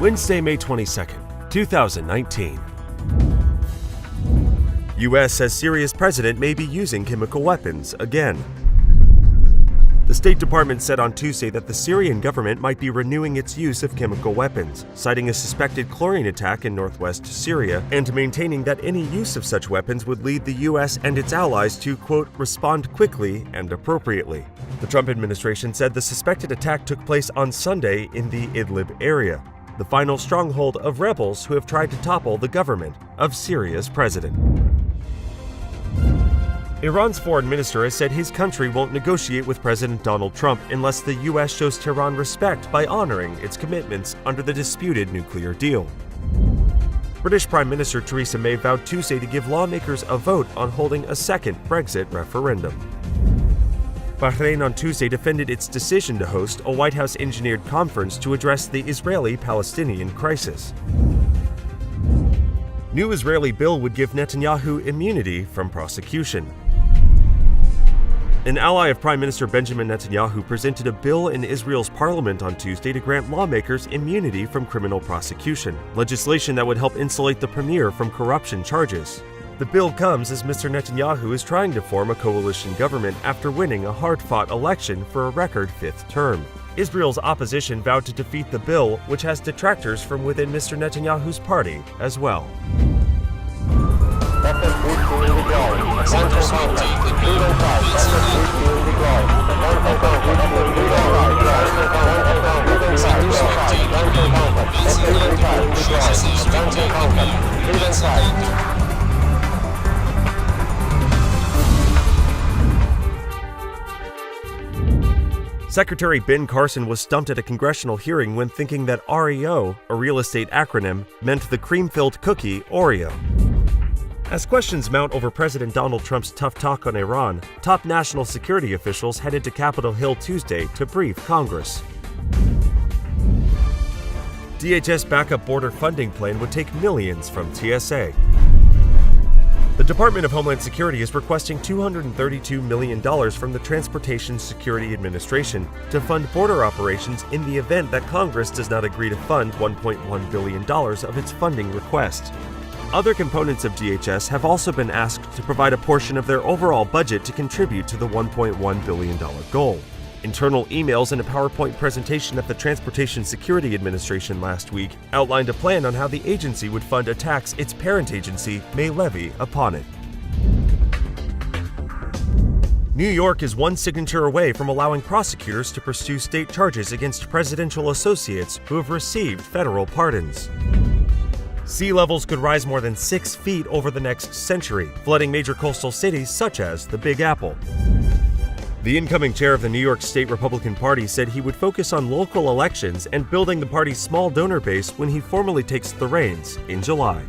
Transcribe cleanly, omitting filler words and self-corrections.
Wednesday, May 22nd, 2019. U.S. says Syria's president may be using chemical weapons again. The State Department said on Tuesday that the Syrian government might be renewing its use of chemical weapons, citing a suspected chlorine attack in northwest Syria and maintaining that any use of such weapons would lead the U.S. and its allies to, quote, respond quickly and appropriately. The Trump administration said the suspected attack took place on Sunday in the Idlib area, the final stronghold of rebels who have tried to topple the government of Syria's president. Iran's foreign minister has said his country won't negotiate with President Donald Trump unless the U.S. shows Tehran respect by honoring its commitments under the disputed nuclear deal. British Prime Minister Theresa May vowed Tuesday to give lawmakers a vote on holding a second Brexit referendum. Bahrain on Tuesday defended its decision to host a White House-engineered conference to address the Israeli-Palestinian crisis. New Israeli bill would give Netanyahu immunity from prosecution. An ally of Prime Minister Benjamin Netanyahu presented a bill in Israel's parliament on Tuesday to grant lawmakers immunity from criminal prosecution, legislation that would help insulate the premier from corruption charges. The bill comes as Mr. Netanyahu is trying to form a coalition government after winning a hard-fought election for a record fifth term. Israel's opposition vowed to defeat the bill, which has detractors from within Mr. Netanyahu's party as well. Secretary Ben Carson was stumped at a congressional hearing when thinking that REO, a real estate acronym, meant the cream-filled cookie Oreo. As questions mount over President Donald Trump's tough talk on Iran, top national security officials headed to Capitol Hill Tuesday to brief Congress. DHS backup border funding plan would take millions from TSA. The Department of Homeland Security is requesting $232 million from the Transportation Security Administration to fund border operations in the event that Congress does not agree to fund $1.1 billion of its funding request. Other components of DHS have also been asked to provide a portion of their overall budget to contribute to the $1.1 billion goal. Internal emails and a PowerPoint presentation at the Transportation Security Administration last week outlined a plan on how the agency would fund a tax its parent agency may levy upon it. New York is one signature away from allowing prosecutors to pursue state charges against presidential associates who have received federal pardons. Sea levels could rise more than 6 feet over the next century, flooding major coastal cities such as the Big Apple. The incoming chair of the New York State Republican Party said he would focus on local elections and building the party's small donor base when he formally takes the reins in July.